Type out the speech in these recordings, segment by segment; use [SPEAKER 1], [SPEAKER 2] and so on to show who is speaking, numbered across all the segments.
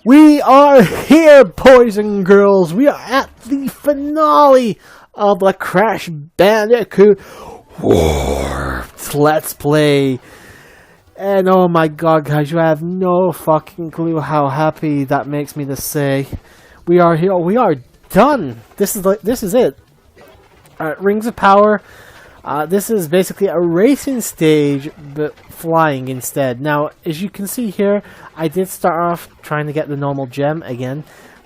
[SPEAKER 1] We are here, boys and girls. We are at the finale of the Crash Bandicoot Let's Play. And oh my god, guys, you have no fucking clue how happy that makes me to say. We are here. We are done. This is it. Rings of Power. This is basically a racing stage, but flying instead. Now, as you can see here, I did start off trying to get the normal gem again,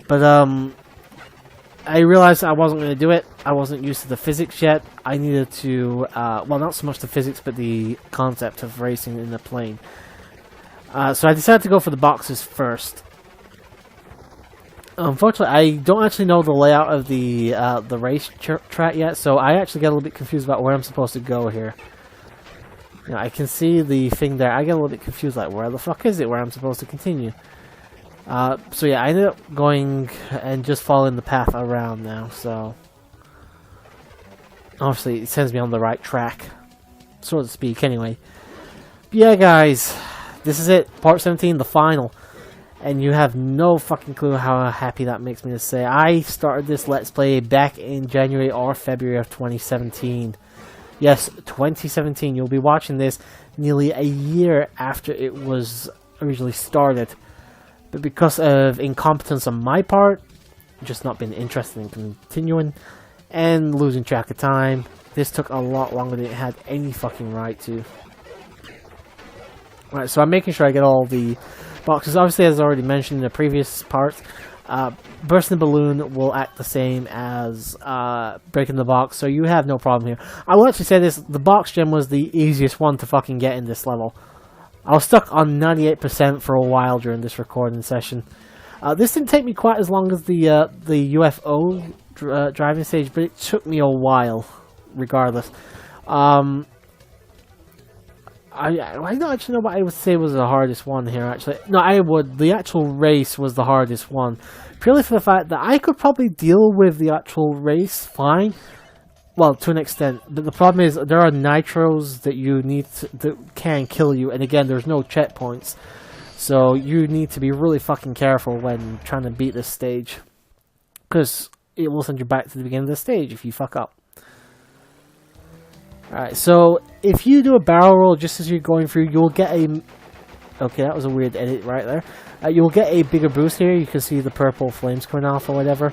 [SPEAKER 1] but I realized I wasn't going to do it. I wasn't used to the physics yet. I needed to, well, not so much the physics, but the concept of racing in a plane. So I decided to go for the boxes first. Unfortunately, I don't actually know the layout of the race track yet, so I actually get a little bit confused about where I'm supposed to go here. You know, I can see the thing there. I get a little bit confused, like, where the fuck is it, where I'm supposed to continue? So yeah, I ended up going and just following the path around now, so... Obviously, it sends me on the right track, so to speak, anyway. But yeah, guys, this is it. Part 17, the final. And you have no fucking clue how happy that makes me to say. I started this Let's Play back in January or February of 2017. Yes, 2017. You'll be watching this nearly a year after it was originally started. But because of incompetence on my part, just not been interested in continuing, and losing track of time, this took a lot longer than it had any fucking right to. Right, so I'm making sure I get all the boxes. Obviously, as I already mentioned in the previous part, bursting the balloon will act the same as breaking the box, so you have no problem here. I will actually say this, the box gem was the easiest one to fucking get in this level. I was stuck on 98% for a while during this recording session. This didn't take me quite as long as the UFO driving stage, but it took me a while, regardless. I don't actually know what I would say was the hardest one here, actually. No, I would. The actual race was the hardest one. Purely for the fact that I could probably deal with the actual race fine. Well, to an extent. But the problem is, there are nitros that you need to, that can kill you. And again, there's no checkpoints. So you need to be really fucking careful when trying to beat this stage. Because it will send you back to the beginning of the stage if you fuck up. Alright, so if you do a barrel roll just as you're going through, you'll get a... Okay, that was a weird edit right there. You'll get a bigger boost here. You can see the purple flames coming off or whatever.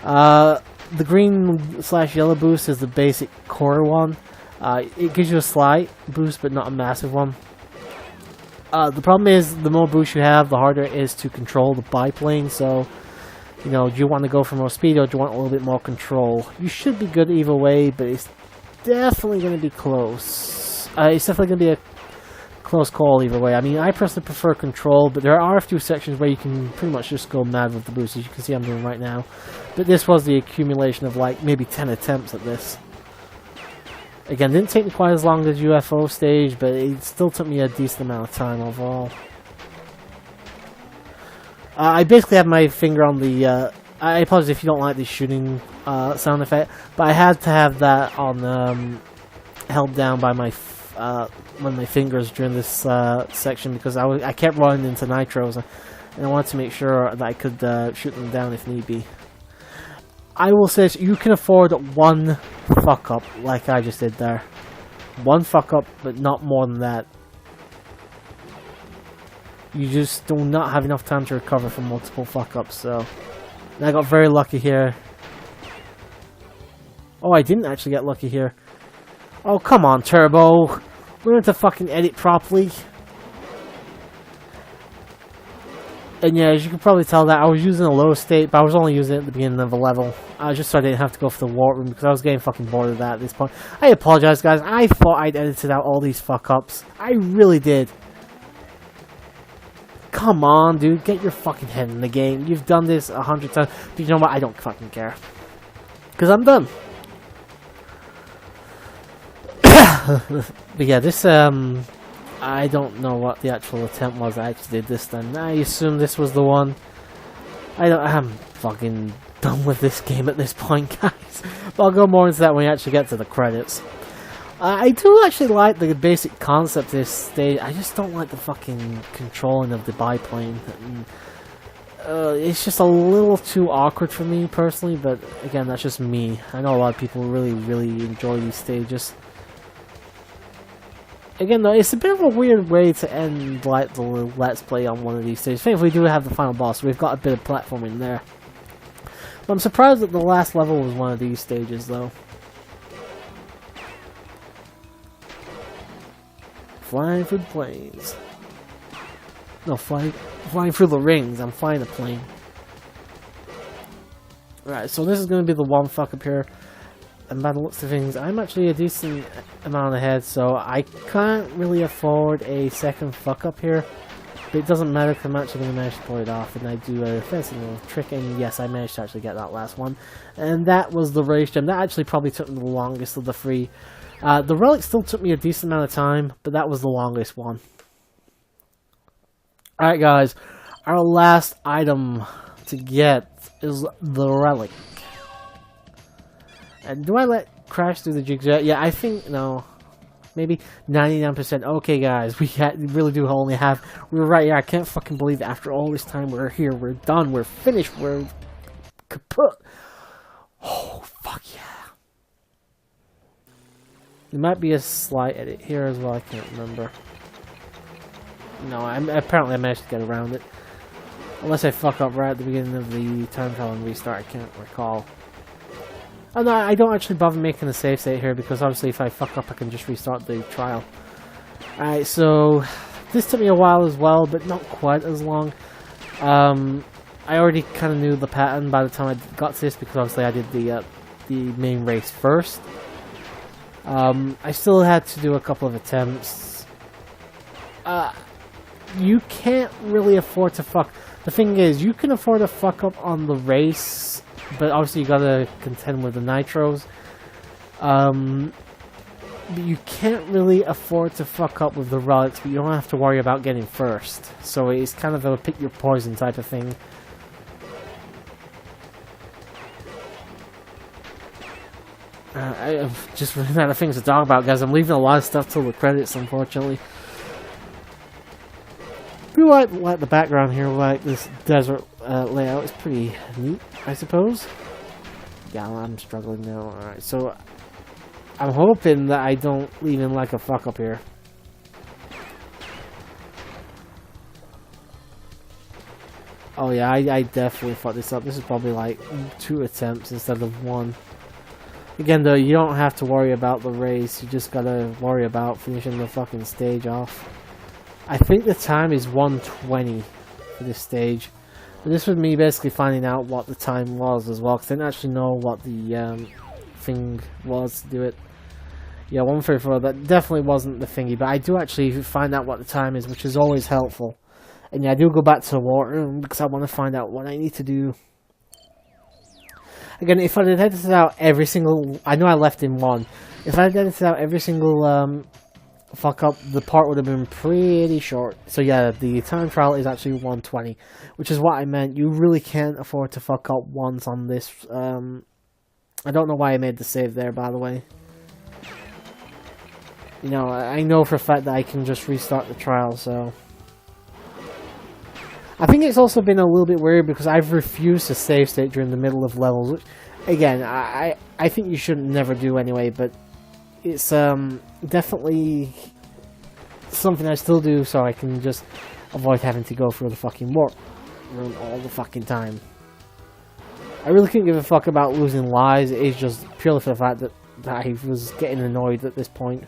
[SPEAKER 1] The green/yellow boost is the basic core one. It gives you a slight boost, but not a massive one. The problem is, the more boost you have, the harder it is to control the biplane. So, you know, do you want to go for more speed or do you want a little bit more control? You should be good either way, but it's definitely going to be close. It's definitely going to be a close call either way. I mean, I personally prefer control, but there are a few sections where you can pretty much just go mad with the boost, as you can see I'm doing right now. But this was the accumulation of like maybe 10 attempts at this. Again, didn't take me quite as long as UFO stage, but it still took me a decent amount of time overall. I basically had my finger on the... I apologize if you don't like the shooting sound effect, but I had to have that on held down by my one of my fingers during this section because I kept running into nitros and I wanted to make sure that I could shoot them down if need be. I will say you can afford one fuck up like I just did there. One fuck up, but not more than that. You just do not have enough time to recover from multiple fuck ups, so... And I got very lucky here. Oh, I didn't actually get lucky here. Oh, come on, Turbo. Learn to fucking edit properly. And yeah, as you can probably tell that I was using a low state, but I was only using it at the beginning of the level. Just so I didn't have to go for the warp room, because I was getting fucking bored of that at this point. I apologize, guys. I thought I'd edited out all these fuck-ups. I really did. Come on, dude. Get your fucking head in the game. You've done this 100 times. But you know what? I don't fucking care. Because I'm done. But yeah, this, I don't know what the actual attempt was I actually did this time. I assume this was the one. I'm fucking done with this game at this point, guys. But I'll go more into that when we actually get to the credits. I do actually like the basic concept of this stage. I just don't like the fucking controlling of the biplane. it's just a little too awkward for me personally, but again, that's just me. I know a lot of people really, really enjoy these stages. Again, though, it's a bit of a weird way to end like the Let's Play on one of these stages. Thankfully, we do have the final boss, so we've got a bit of platforming there. But I'm surprised that the last level was one of these stages, though. Flying through the planes. No, flying through the rings. I'm flying a plane. Right, so this is going to be the one fuck up here. And by the looks of things, I'm actually a decent amount ahead, so I can't really afford a second fuck up here. But it doesn't matter because I'm actually going to manage to pull it off, and I do a fancy little trick, and yes, I managed to actually get that last one. And that was the race gem. That actually probably took me the longest of the three. The Relic still took me a decent amount of time, but that was the longest one. Alright guys, our last item to get is the Relic. And do I let Crash do the jigs yet? Yeah, I think, no. Maybe 99%. Okay guys, we really do only have... We're right here. I can't fucking believe it. After all this time, we're here. We're done. We're finished. We're kaput. Oh, fuck yeah. There might be a slight edit here as well. I can't remember. No, apparently I managed to get around it. Unless I fuck up right at the beginning of the time trial and restart. I can't recall. Oh no, I don't actually bother making a save state here because obviously if I fuck up I can just restart the trial. Alright, so this took me a while as well, but not quite as long. I already kind of knew the pattern by the time I got to this because obviously I did the main race first. I still had to do a couple of attempts. You can't really afford to fuck. The thing is, you can afford to fuck up on the race, but obviously you gotta contend with the nitros. But you can't really afford to fuck up with the relics, but you don't have to worry about getting first. So it's kind of a pick your poison type of thing. I've just run out of things to talk about, guys. I'm leaving a lot of stuff till the credits, unfortunately. I do like the background here, like this desert layout. It's pretty neat, I suppose. Yeah, I'm struggling now. Alright, so I'm hoping that I don't leave in like a fuck up here. Oh yeah, I definitely fucked this up. This is probably like 2 attempts instead of 1. Again though, you don't have to worry about the race, you just gotta worry about finishing the fucking stage off. I think the time is 1:20 for this stage. And this was me basically finding out what the time was as well, because I didn't actually know what the thing was to do it. Yeah, 1:34, that definitely wasn't the thingy, but I do actually find out what the time is, which is always helpful. And yeah, I do go back to the water room because I want to find out what I need to do. Again, if I had edited out every single... I know I left in 1. If I had edited out every single fuck up, the part would have been pretty short. So yeah, the time trial is actually 1:20, which is what I meant. You really can't afford to fuck up once on this. I don't know why I made the save there, by the way. You know, I know for a fact that I can just restart the trial, so... I think it's also been a little bit weird because I've refused to save state during the middle of levels, which, again, I think you should never do anyway, but it's definitely something I still do so I can just avoid having to go through the fucking warp room all the fucking time. I really couldn't give a fuck about losing lives, it's just purely for the fact that I was getting annoyed at this point.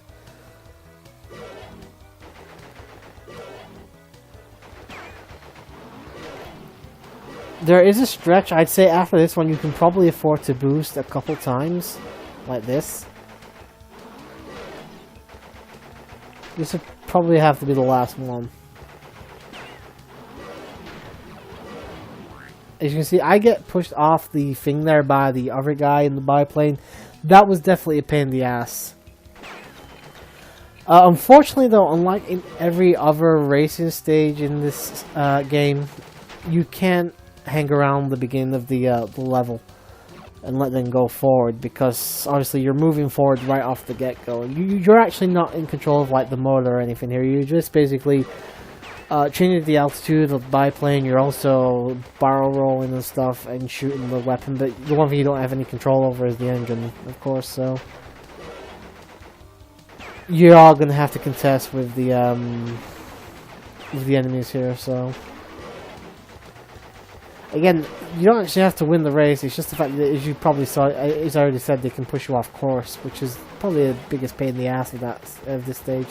[SPEAKER 1] There is a stretch, I'd say after this one you can probably afford to boost a couple times, like this. This would probably have to be the last one. As you can see, I get pushed off the thing there by the other guy in the biplane. That was definitely a pain in the ass. Unfortunately though, unlike in every other racing stage in this game, you can't hang around the beginning of the level and let them go forward, because obviously you're moving forward right off the get-go. You're actually not in control of like the motor or anything here. You're just basically Changing the altitude of the biplane, you're also barrel rolling and stuff and shooting the weapon, but the one thing you don't have any control over is the engine, of course, so you're all gonna have to contest with the enemies here, so again, you don't actually have to win the race, it's just the fact that, as you probably saw, as I already said, they can push you off course, which is probably the biggest pain in the ass of this stage.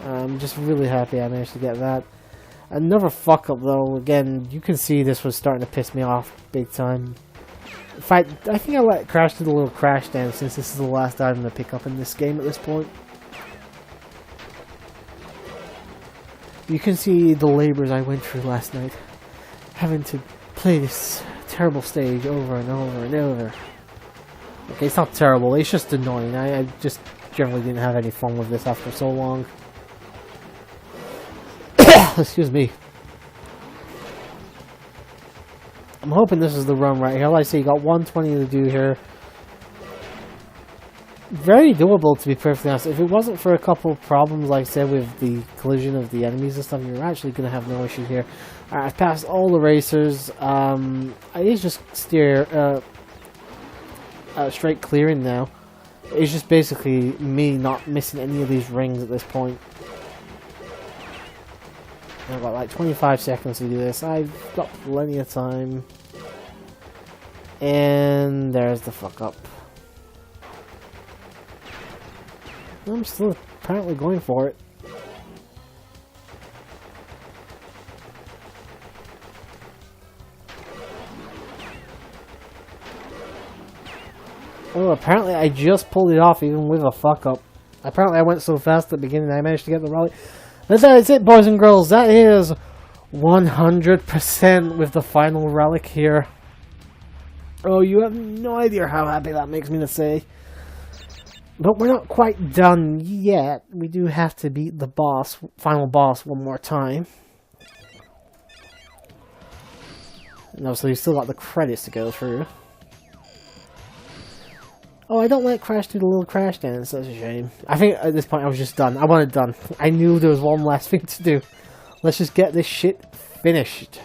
[SPEAKER 1] I'm just really happy I managed to get that. Another fuck up though, again, you can see this was starting to piss me off big time. In fact, I think I let Crash do the little crash dance since this is the last item to pick up in this game at this point. You can see the labors I went through last night, having to play this terrible stage over and over and over. Okay, it's not terrible, it's just annoying. I just generally didn't have any fun with this after so long. Excuse me. I'm hoping this is the run right here. Like I say, you got 120 to do here. Very doable, to be perfectly honest. If it wasn't for a couple of problems, like I said, with the collision of the enemies and stuff, you're actually going to have no issue here. Alright, I've passed all the racers. I need to just steer straight clearing now. It's just basically me not missing any of these rings at this point. I've got like 25 seconds to do this. I've got plenty of time. And there's the fuck up. I'm still apparently going for it. Oh, apparently I just pulled it off even with a fuck up. Apparently I went so fast at the beginning I managed to get the Relic. That's it, boys and girls. That is 100% with the final Relic here. Oh, you have no idea how happy that makes me to say. But we're not quite done yet. We do have to beat the boss, final boss, one more time. And obviously, you've still got the credits to go through. Oh, I don't let Crash do the little crash dance. That's a shame. I think at this point I was just done. I wanted done. I knew there was one last thing to do. Let's just get this shit finished.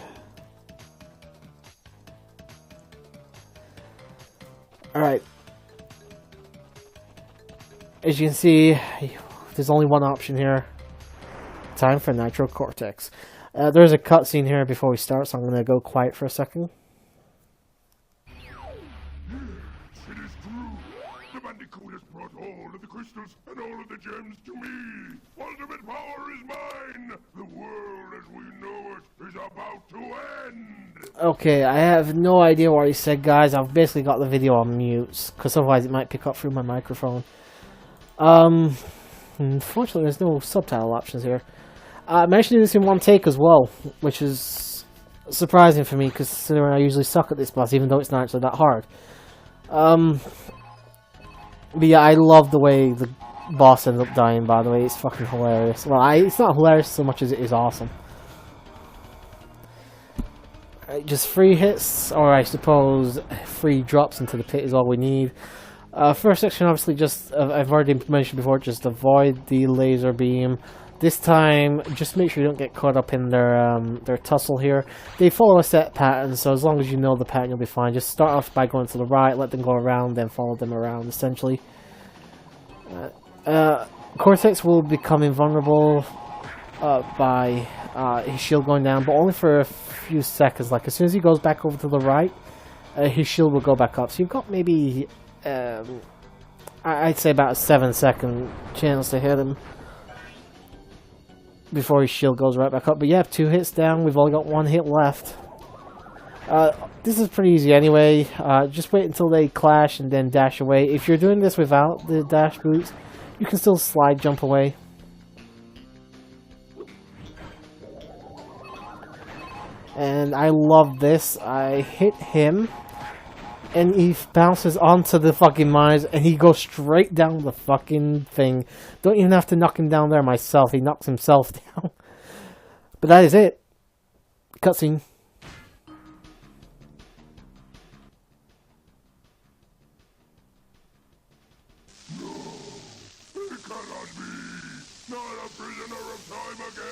[SPEAKER 1] Alright. As you can see, there's only one option here. Time for Nitro Cortex. There's a cutscene here before we start, so I'm going to go quiet for a second.
[SPEAKER 2] Bandicoot has brought all of the crystals and all of the gems to me. Ultimate power is mine. The world as we know it is about to end. Okay,
[SPEAKER 1] I have no idea what he said, guys. I've basically got the video on mute, because otherwise it might pick up through my microphone. Unfortunately, there's no subtitle options here. I managed to do this in one take as well, which is surprising for me, because considering I usually suck at this boss, even though it's not actually that hard. But yeah, I love the way the boss ended up dying, by the way. It's fucking hilarious. Well, it's not hilarious so much as it is awesome. Just 3 hits, or I suppose 3 drops into the pit is all we need. First section, obviously, just I've already mentioned before, just avoid the laser beam. This time, just make sure you don't get caught up in their tussle here. They follow a set pattern, so as long as you know the pattern, you'll be fine. Just start off by going to the right, let them go around, then follow them around, essentially. Cortex will become invulnerable by his shield going down, but only for a few seconds. Like, as soon as he goes back over to the right, his shield will go back up. So you've got maybe, I'd say about a 7-second chance to hit him before his shield goes right back up. But yeah, 2 hits down, we've only got 1 hit left. This is pretty easy anyway. Just wait until they clash and then dash away. If you're doing this without the dash boots, you can still slide jump away. And I love this. I hit him, and he bounces onto the fucking mines, and he goes straight down the fucking thing. Don't even have to knock him down there myself. He knocks himself down. But that is it. Cutscene.
[SPEAKER 2] No, it cannot be. Not a prisoner of time again.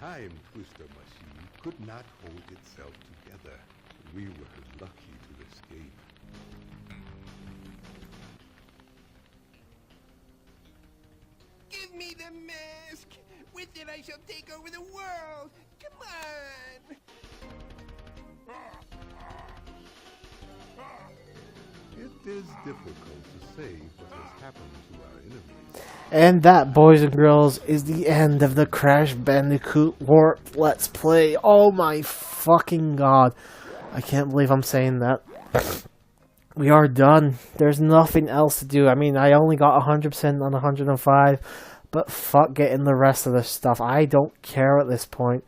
[SPEAKER 3] time twister machine could not hold itself together. We were lucky to escape.
[SPEAKER 4] Give me the mask! With it I shall take over the world! Come on!
[SPEAKER 3] It is difficult to say what has happened to our enemies.
[SPEAKER 1] And that, boys and girls, is the end of the Crash Bandicoot Warped Let's Play. Oh my fucking god. I can't believe I'm saying that. We are done. There's nothing else to do. I mean, I only got 100% on 105, but fuck getting the rest of this stuff. I don't care at this point.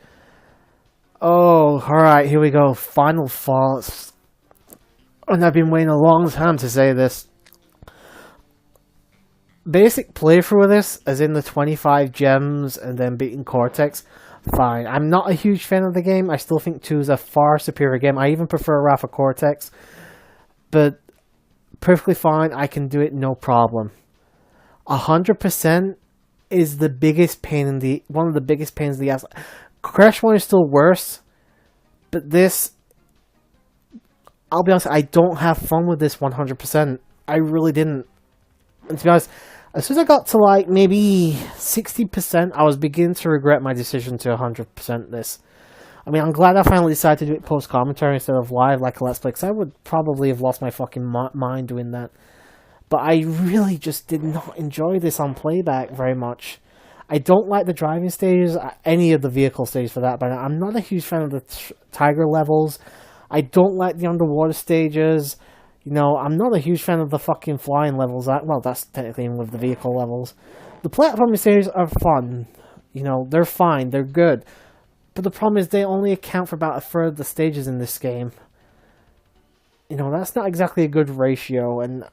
[SPEAKER 1] Oh, alright, here we go. Final thoughts. And I've been waiting a long time to say this. Basic playthrough of this, as in the 25 gems and then beating Cortex, fine. I'm not a huge fan of the game. I still think 2 is a far superior game. I even prefer Wrath of Cortex. But perfectly fine. I can do it, no problem. 100% is the biggest pain in the... one of the biggest pains in the ass. Crash 1 is still worse. But this... I'll be honest, I don't have fun with this 100%. I really didn't. And to be honest, as soon as I got to like maybe 60%, I was beginning to regret my decision to 100% this. I mean, I'm glad I finally decided to do it post-commentary instead of live like a Let's Play, because I would probably have lost my fucking mind doing that. But I really just did not enjoy this on playback very much. I don't like the driving stages, any of the vehicle stages for that, but I'm not a huge fan of the tiger levels. I don't like the underwater stages. You know, I'm not a huge fan of the fucking flying levels. Well, that's technically in with the vehicle levels. The platforming stages are fun. You know, they're fine. They're good. But the problem is they only account for about a third of the stages in this game. You know, that's not exactly a good ratio. And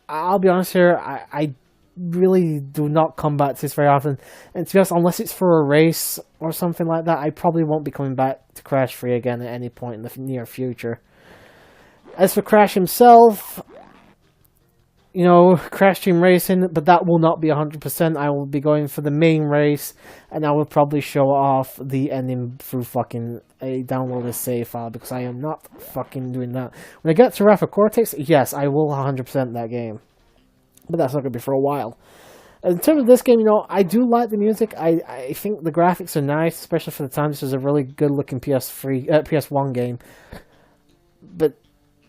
[SPEAKER 1] I'll be honest here, I really do not come back to this very often. And to be honest, unless it's for a race or something like that, I probably won't be coming back to Crash 3 again at any point in the near future. As for Crash himself, you know, Crash Team Racing, but that will not be 100%. I will be going for the main race, and I will probably show off the ending through fucking a downloaded save file, because I am not fucking doing that. When I get to Wrath of Cortex, yes, I will 100% that game. But that's not going to be for a while. In terms of this game, you know, I do like the music. I think the graphics are nice, especially for the time. This is a really good-looking PS1 game. But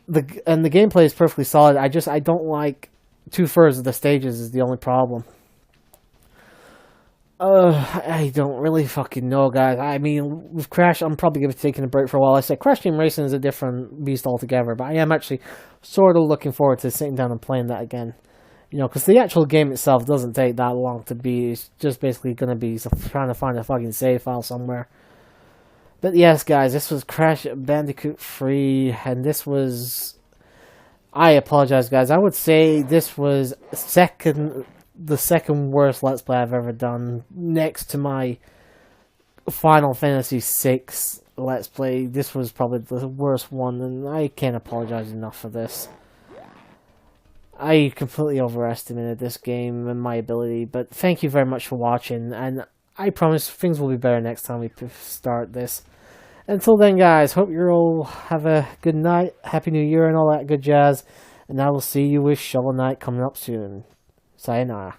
[SPEAKER 1] the gameplay is perfectly solid. I don't like 2/3 of the stages is the only problem. I don't really fucking know, guys. I mean, with Crash, I'm probably going to be taking a break for a while. I said Crash Team Racing is a different beast altogether, but I am actually sort of looking forward to sitting down and playing that again. You know, because the actual game itself doesn't take that long to beat. It's just basically going to be trying to find a fucking save file somewhere. But yes, guys, this was Crash Bandicoot 3, and this was... I apologize, guys. I would say this was the second worst Let's Play I've ever done. Next to my Final Fantasy VI Let's Play, this was probably the worst one, and I can't apologize enough for this. I completely overestimated this game and my ability, but thank you very much for watching, and I promise things will be better next time we start this. Until then, guys, hope you all have a good night, Happy New Year, and all that good jazz, and I will see you with Shovel Knight coming up soon. Sayonara.